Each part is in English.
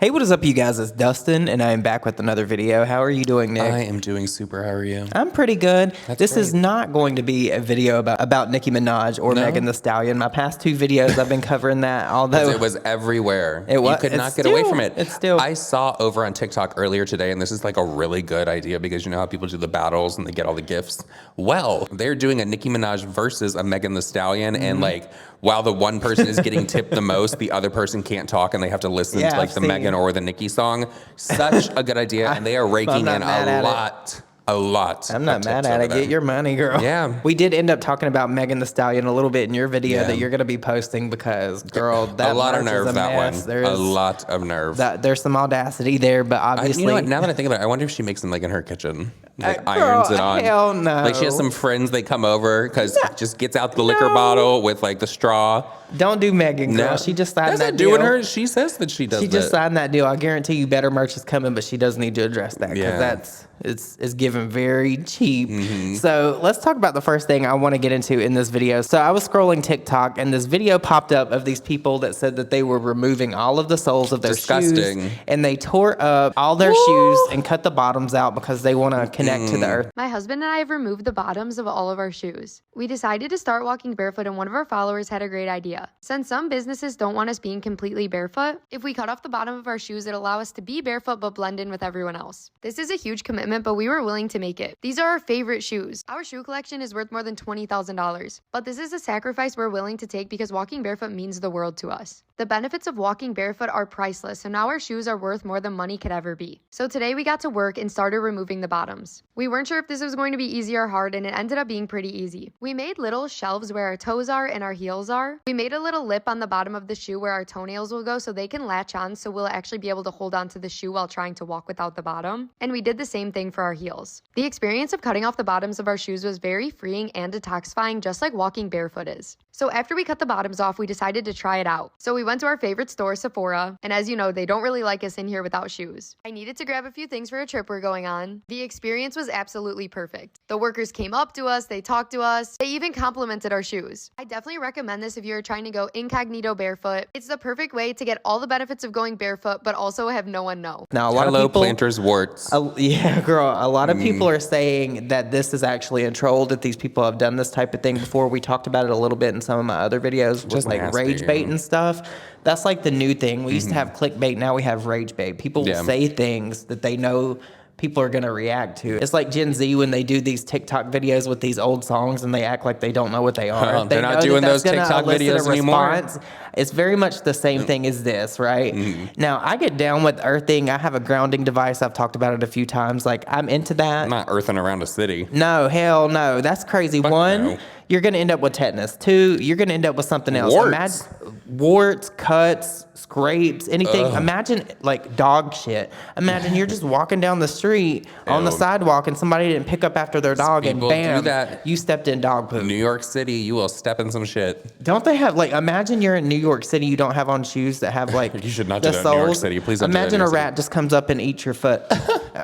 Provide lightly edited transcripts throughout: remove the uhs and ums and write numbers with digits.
Hey, what is up, you guys? It's Dustin, and I am back with another video. How are you doing, Nick? I am doing super. How are you? I'm pretty good. This great. is not going to be a video about Nicki Minaj or Megan Thee Stallion. My past two videos, I've been covering that, although... It was everywhere. It was. You could not get away from it. It's still... I saw over on TikTok earlier today, and this is like a really good idea because you know how people do the battles and they get all the gifts? Well, they're doing a Nicki Minaj versus a Megan Thee Stallion, and like, while the one person is getting tipped the most, the other person can't talk and they have to listen to like the Megan or the Nicki song. Such a good idea, and they are raking in a lot. I'm not mad at it. Get your money, girl. Yeah. We did end up talking about Megan Thee Stallion a little bit in your video that you're going to be posting because, girl, that a lot of merch nerve, is a that mess. one. A lot of nerve. There's some audacity there, but obviously... you know what? Now that I think about it, I wonder if she makes them like in her kitchen. Like girl, irons it on. Hell no. Like she has some friends, they come over because just gets out the liquor bottle with like the straw. Don't do Megan, girl. No. She just signed that deal. deal. Her. She says that she does. She just signed that deal. I guarantee you better merch is coming, but she does need to address that because it's given very cheap. So let's talk about the first thing I want to get into in this video. So I was scrolling TikTok and this video popped up of these people that said that they were removing all of the soles of their shoes and they tore up all their shoes and cut the bottoms out because they want to connect to the earth. My husband and I have removed the bottoms of all of our shoes. We decided to start walking barefoot and one of our followers had a great idea. Since some businesses don't want us being completely barefoot, if we cut off the bottom of our shoes, it'll allow us to be barefoot but blend in with everyone else. This is a huge commitment, but we were willing to make it. These are our favorite shoes. Our shoe collection is worth more than $20,000, but this is a sacrifice we're willing to take because walking barefoot means the world to us. The benefits of walking barefoot are priceless, so now our shoes are worth more than money could ever be. So today we got to work and started removing the bottoms. We weren't sure if this was going to be easy or hard, and it ended up being pretty easy. We made little shelves where our toes are and our heels are. We made a little lip on the bottom of the shoe where our toenails will go so they can latch on, so we'll actually be able to hold on to the shoe while trying to walk without the bottom. And we did the same thing for our heels. The experience of cutting off the bottoms of our shoes was very freeing and detoxifying, just like walking barefoot is. So after we cut the bottoms off, we decided to try it out. So we went to our favorite store, Sephora, and as you know, they don't really like us in here without shoes. I needed to grab a few things for a trip we're going on. The experience was absolutely perfect. The workers came up to us, they talked to us, they even complimented our shoes. I definitely recommend this if you're trying to go incognito barefoot. It's the perfect way to get all the benefits of going barefoot, but also have no one know. Now, a lot of people, planters warts. Yeah, girl. A lot of people are saying that this is actually a troll, that these people have done this type of thing before. We talked about it a little bit in some of my other videos, just like rage bait and stuff. That's like the new thing. We used to have clickbait, now we have rage bait. People will say things that they know people are going to react to. It's like Gen Z when they do these TikTok videos with these old songs and they act like they don't know what they are. They're not doing those TikTok videos anymore. It's very much the same thing as this, right? Now, I get down with earthing. I have a grounding device. I've talked about it a few times. Like, I'm into that. I'm not earthing around a city. No, hell no. That's crazy. One, you're going to end up with tetanus. Two, you're going to end up with something else. Warts. Warts, cuts, scrapes, anything. Imagine like dog shit. Imagine you're just walking down the street on the sidewalk and somebody didn't pick up after their dog and bam, you stepped in dog poop. New York City, you will step in some shit. Don't they have like, imagine you're in New York City, you don't have on shoes that have like you should not do that in New York City. Please don't imagine do that in a rat just comes up and eats your foot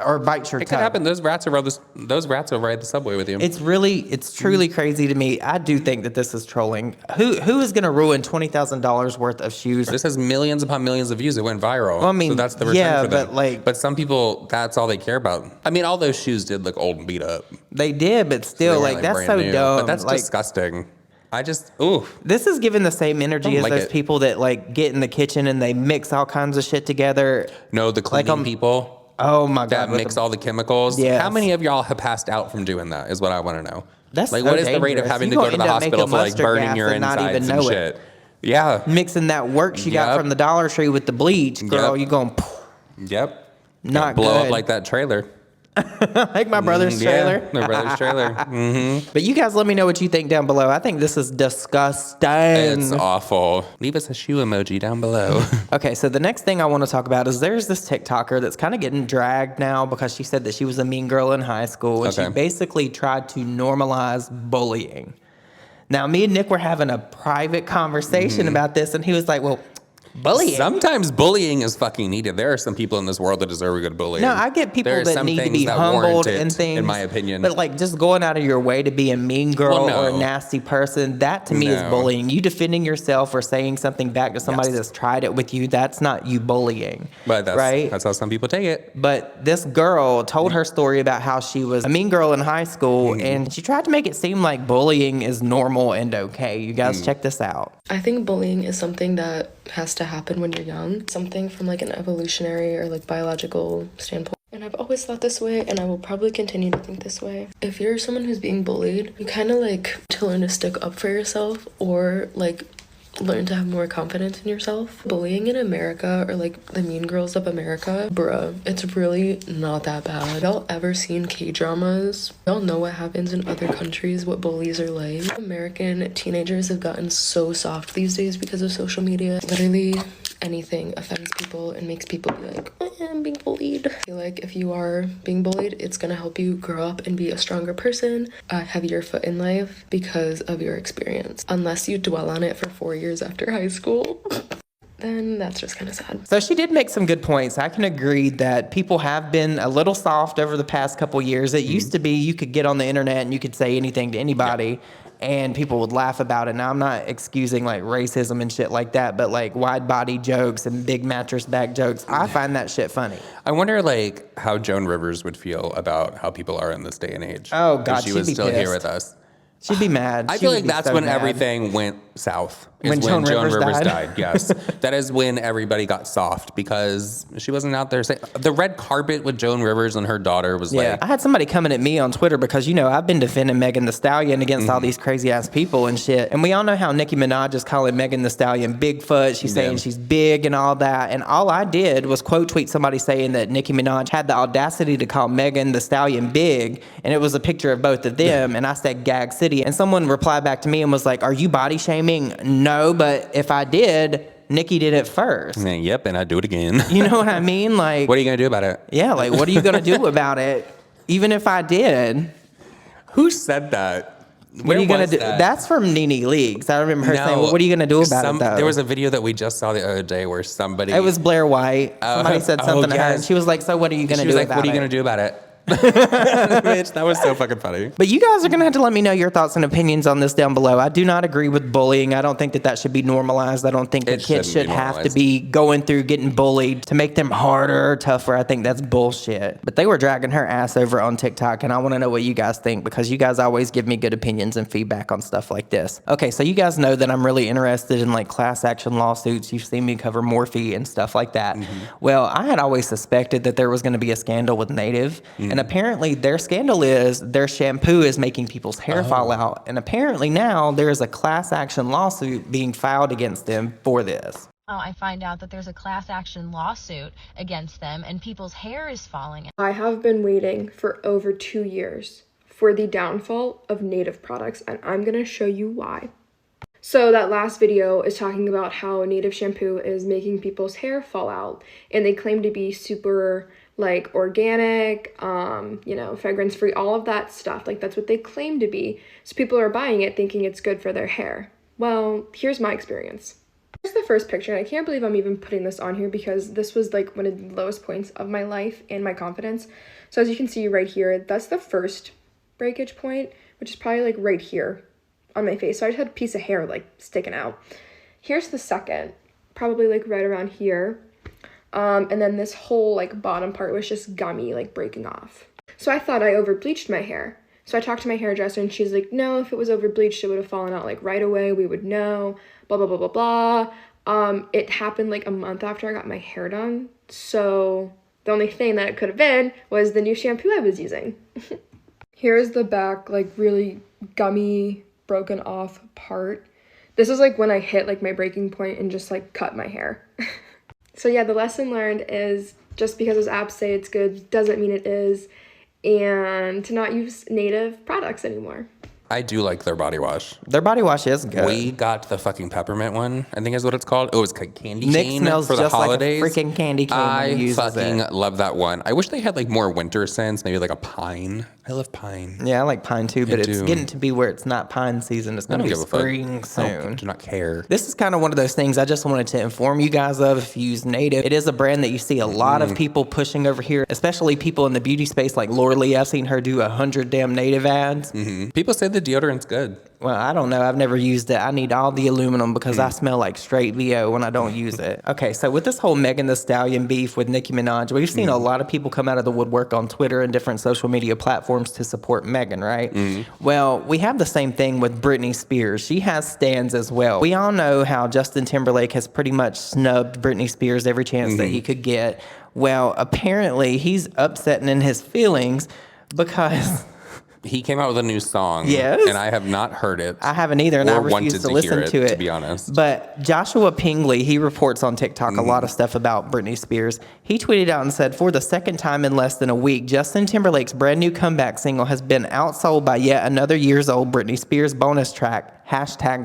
or bites your toe. It could happen. Those rats will ride the subway with you. It's truly crazy to me. I do think that this is trolling. Who is going to ruin $20,000 worth of shoes? This has millions upon millions of views. It went viral. Well, I mean, so that's the return for them. But some people, that's all they care about. I mean, all those shoes did look old and beat up. They did, but still, like that's so dumb. But that's disgusting. This is giving the same energy as those people that like get in the kitchen and they mix all kinds of shit together. No, the cleaning people. Oh my God. That mix all the chemicals. Yes. How many of y'all have passed out from doing that is what I want to know. That's like, so what is the rate of having to go to the hospital for like burning your insides and shit? Yeah. Mixing that works you got from the Dollar Tree with the bleach, girl, you going, Yep. Not blow good. up like that trailer. Like my brother's trailer. Yeah, my brother's trailer. But you guys let me know what you think down below. I think this is disgusting. It's awful. Leave us a shoe emoji down below. Okay, so the next thing I want to talk about is there's this TikToker that's kind of getting dragged now because she said that she was a mean girl in high school and she basically tried to normalize bullying. Now, me and Nick were having a private conversation about this and he was like, well, bullying. Sometimes bullying is fucking needed. There are some people in this world that deserve a good bullying. No, I get people that need to be humbled and things. In my opinion. But like just going out of your way to be a mean girl or a nasty person, that to me is bullying. You defending yourself or saying something back to somebody that's tried it with you, that's not you bullying. But that's how some people take it. But this girl told her story about how she was a mean girl in high school and she tried to make it seem like bullying is normal and okay. You guys check this out. I think bullying is something that has to happen when you're young. Something from like an evolutionary or like biological standpoint. And I've always thought this way, and I will probably continue to think this way. If you're someone who's being bullied, you kind of like to learn to stick up for yourself or like learn to have more confidence in yourself. Bullying in America, or like the Mean Girls of America, bruh, it's really not that bad. Y'all ever seen K-dramas? Y'all know what happens in other countries, what bullies are like. American teenagers have gotten so soft these days because of social media. Literally anything offends people and makes people be like, I'm being bullied. I feel like if you are being bullied, it's gonna help you grow up and be a stronger person, have your foot in life because of your experience. Unless you dwell on it for 4 years after high school, then that's just kind of sad. So she did make some good points. I can agree that people have been a little soft over the past couple years. It used to be you could get on the internet and you could say anything to anybody. And people would laugh about it. Now, I'm not excusing like racism and shit like that, but like wide body jokes and big mattress back jokes, I find that shit funny. I wonder like how Joan Rivers would feel about how people are in this day and age. Oh God, if she was still here with us. She'd be mad. I feel like that's when everything went south. When Joan Rivers died. Yes. That is when everybody got soft because she wasn't out there saying the red carpet with Joan Rivers and her daughter was like. I had somebody coming at me on Twitter because, you know, I've been defending Megan Thee Stallion against all these crazy ass people and shit. And we all know how Nicki Minaj is calling Megan Thee Stallion Bigfoot. She's saying she's big and all that. And all I did was quote tweet somebody saying that Nicki Minaj had the audacity to call Megan Thee Stallion big. And it was a picture of both of them. And I said Gag City. And someone replied back to me and was like, are you body shaming? No, but if I did, Nicki did it first. Yep, and I do it again. You know what I mean? Like, what are you gonna do about it? Yeah, like what are you gonna do about it? Even if I did. Who said that? What are you gonna do? That's from Nene Leakes. I remember her saying, well, what are you gonna do about it though? There was a video that we just saw the other day where somebody. It was Blair White. Somebody said something to her and she was like, so what are you gonna do about it? What are you gonna do about it? Bitch, that was so fucking funny. But you guys are gonna have to let me know your thoughts and opinions on this down below. I do not agree with bullying. I don't think that should be normalized. I don't think that kids should have to be going through getting bullied to make them harder or tougher. I think that's bullshit. But they were dragging her ass over on TikTok, and I want to know what you guys think because you guys always give me good opinions and feedback on stuff like this. Okay, so you guys know that I'm really interested in like class action lawsuits. You've seen me cover Morphe and stuff like that. Well, I had always suspected that there was going to be a scandal with Native. And apparently their scandal is their shampoo is making people's hair fall out. And apparently now there is a class action lawsuit being filed against them for this. I find out that there's a class action lawsuit against them and people's hair is falling out. I have been waiting for over 2 years for the downfall of Native products, and I'm going to show you why. So that last video is talking about how Native shampoo is making people's hair fall out, and they claim to be super like organic, you know, fragrance free, all of that stuff. Like that's what they claim to be. So people are buying it thinking it's good for their hair. Well, here's my experience. Here's the first picture, and I can't believe I'm even putting this on here because this was like one of the lowest points of my life and my confidence. So as you can see right here, that's the first breakage point, which is probably like right here on my face. So I just had a piece of hair like sticking out. Here's the second, probably like right around here. And then this whole like bottom part was just gummy, like breaking off. So I thought I over bleached my hair. So I talked to my hairdresser and she's like, no, if it was over bleached, it would have fallen out like right away. We would know, blah, blah, blah, blah, blah. It happened like a month after I got my hair done. So the only thing that it could have been was the new shampoo I was using. Here's the back, like really gummy, broken off part. This is like when I hit like my breaking point and just like cut my hair. So yeah, the lesson learned is just because those apps say it's good doesn't mean it is, and to not use Native products anymore. I do like their body wash. Their body wash is good. We got the fucking peppermint one, I think is what it's called. Oh, it's candy Nick cane smells for the just holidays. like a freaking candy cane when he I uses fucking it. love that one. I wish they had like more winter scents, maybe like a pine. I love pine. Yeah, I like pine too, but it's do. getting to be where it's not pine season. It's going to be give a fuck. spring I soon. do not care. This is kind of one of those things I just wanted to inform you guys of if you use Native. It is a brand that you see a lot of people pushing over here, especially people in the beauty space like Laura Lee. I've seen her do 100 damn Native ads. People say the deodorant's good. Well, I don't know. I've never used it. I need all the aluminum because I smell like straight VO when I don't use it. Okay, so with this whole Megan Thee Stallion beef with Nicki Minaj, we've seen a lot of people come out of the woodwork on Twitter and different social media platforms to support Megan, right? Well, we have the same thing with Britney Spears. She has stans as well. We all know how Justin Timberlake has pretty much snubbed Britney Spears every chance that he could get. Well, apparently he's upsetting in his feelings because... He came out with a new song. Yes. And I have not heard it. I haven't either, and I or refuse wanted to listen hear to it, to be honest. But Joshua Pingley, he reports on TikTok a lot of stuff about Britney Spears. He tweeted out and said, for the second time in less than a week, Justin Timberlake's brand new comeback single has been outsold by yet another years old Britney Spears bonus track,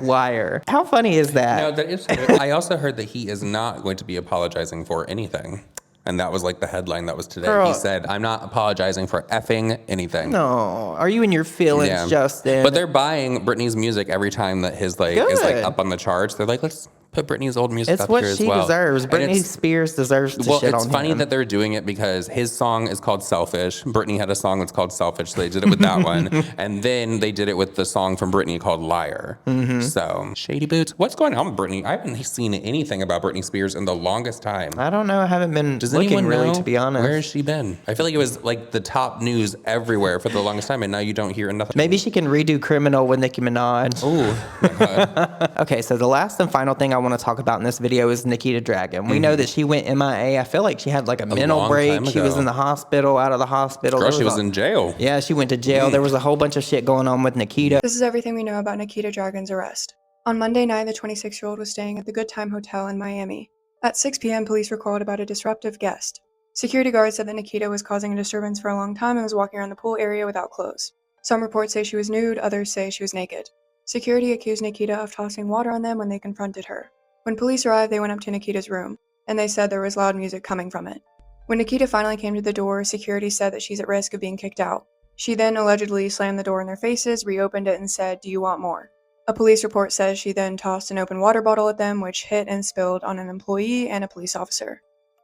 #liar. How funny is that? No, that is true. I also heard that he is not going to be apologizing for anything. And that was like the headline that was today. Girl. He said, I'm not apologizing for effing anything. No, are you in your feelings, Justin? But they're buying Britney's music every time that his like is like up on the charts. They're like, let's put Britney's old music it's up what here as she well. deserves. And Britney Spears deserves to shit on him. Well, it's funny that they're doing it because his song is called Selfish. Britney had a song that's called Selfish, so they did it with that one. And then they did it with the song from Britney called Liar. So, shady boots. What's going on with Britney? I haven't seen anything about Britney Spears in the longest time. I don't know. I haven't been Does looking anyone really, know? to be honest. Where has she been? I feel like it was like the top news everywhere for the longest time, and now you don't hear nothing. Maybe she can redo Criminal with Nicki Minaj. Ooh. Okay, so the last and final thing I want to talk about in this video is Nikita Dragun. We know that she went MIA. I feel like she had like a mental long break. time She was ago. in the hospital, out of the hospital. Girl, There she was a- in jail. Yeah, she went to jail. There was a whole bunch of shit going on with Nikita. This is everything we know about Nikita Dragun's arrest. On Monday night, the 26-year-old was staying at the Good Time Hotel in Miami. At 6 p.m., police were called about a disruptive guest. Security guards said that Nikita was causing a disturbance for a long time and was walking around the pool area without clothes. Some reports say she was nude, others say she was naked. Security accused Nikita of tossing water on them when they confronted her. When police arrived, they went up to Nikita's room, and they said there was loud music coming from it. When Nikita finally came to the door, security said that she's at risk of being kicked out. She then allegedly slammed the door in their faces, reopened it, and said, "Do you want more?" A police report says she then tossed an open water bottle at them, which hit and spilled on an employee and a police officer.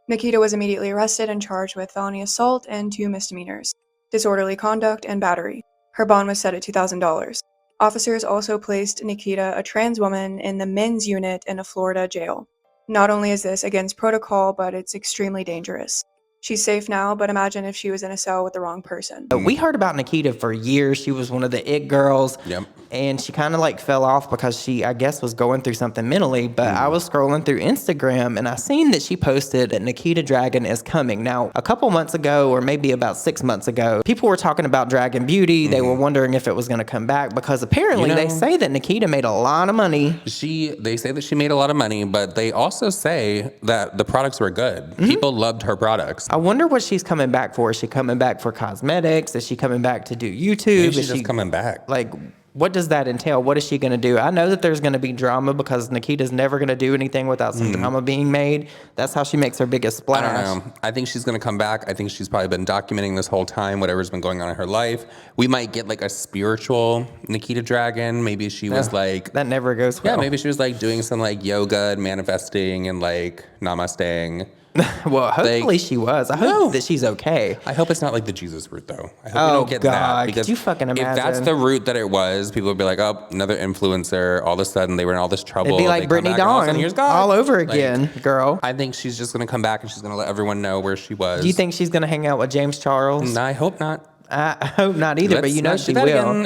Nikita was immediately arrested and charged with felony assault and 2 misdemeanors, disorderly conduct, and battery. Her bond was set at $2,000. Officers also placed Nikita, a trans woman, in the men's unit in a Florida jail. Not only is this against protocol, but it's extremely dangerous. She's safe now, but imagine if she was in a cell with the wrong person. We heard about Nikita for years. She was one of the it girls. Yep. And she kind of like fell off because she, I guess, was going through something mentally. But I was scrolling through Instagram and I seen that she posted that Nikita Dragun is coming. Now, a couple months ago, or maybe about 6 months ago, people were talking about Dragon Beauty. They were wondering if it was going to come back because apparently they say that Nikita made a lot of money. They say that she made a lot of money, but they also say that the products were good. People loved her products. I wonder what she's coming back for. Is she coming back for cosmetics? Is she coming back to do YouTube? Maybe she's Is she just coming back. Like, what does that entail? What is she going to do? I know that there's going to be drama because Nikita's never going to do anything without some drama being made. That's how she makes her biggest splash. I don't know. I think she's going to come back. I think she's probably been documenting this whole time, whatever's been going on in her life. We might get like a spiritual Nikita Dragun. Maybe she was like... That never goes well. Yeah, maybe she was like doing some like yoga and manifesting and like namasteing. Well, hopefully she was. I hope that she's okay. I hope it's not like the Jesus route, though. I hope we Oh, don't get God. that. Could Because you fucking if that's imagine? the route that it was, people would be like, oh, another influencer. All of a sudden, they were in all this trouble. It'd be like They come Britney back and all of a Dawn sudden, here's God. all over Like, again, girl. I think she's just going to come back and she's going to let everyone know where she was. Do you think she's going to hang out with James Charles? No, I hope not. I hope not either, but Let's you know not she do that will. again.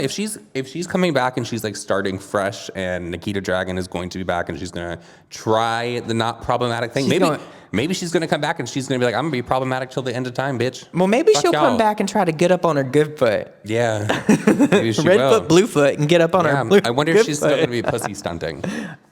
If she's coming back and she's like starting fresh and Nikita Dragun is going to be back and she's going to try the not problematic thing. She's Maybe going- maybe she's going to come back and she's going to be like, I'm going to be problematic till the end of time, bitch. Well, maybe Fuck she'll y'all. come back and try to get up on her good foot. Yeah. Maybe she Red will. foot, blue foot, and get up on her blue I wonder if she's still foot. going to be pussy stunting.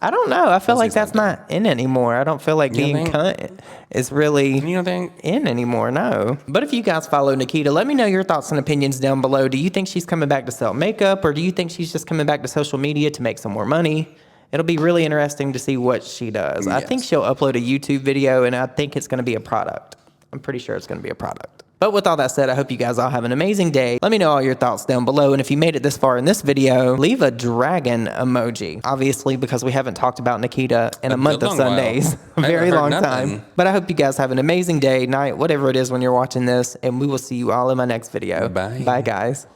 I don't know. I feel like Pussy that's not in anymore. I don't feel like You don't being think? cunt is really You don't think? in anymore, no. But if you guys follow Nikita, let me know your thoughts and opinions down below. Do you think she's coming back to sell makeup, or do you think she's just coming back to social media to make some more money? It'll be really interesting to see what she does. I think she'll upload a YouTube video, and I think it's going to be a product. I'm pretty sure it's going to be a product. But with all that said, I hope you guys all have an amazing day. Let me know all your thoughts down below. And if you made it this far in this video, leave a dragon emoji. Obviously, because we haven't talked about Nikita in a month of Sundays. A very long time. But I hope you guys have an amazing day, night, whatever it is when you're watching this. And we will see you all in my next video. Bye. Bye, guys.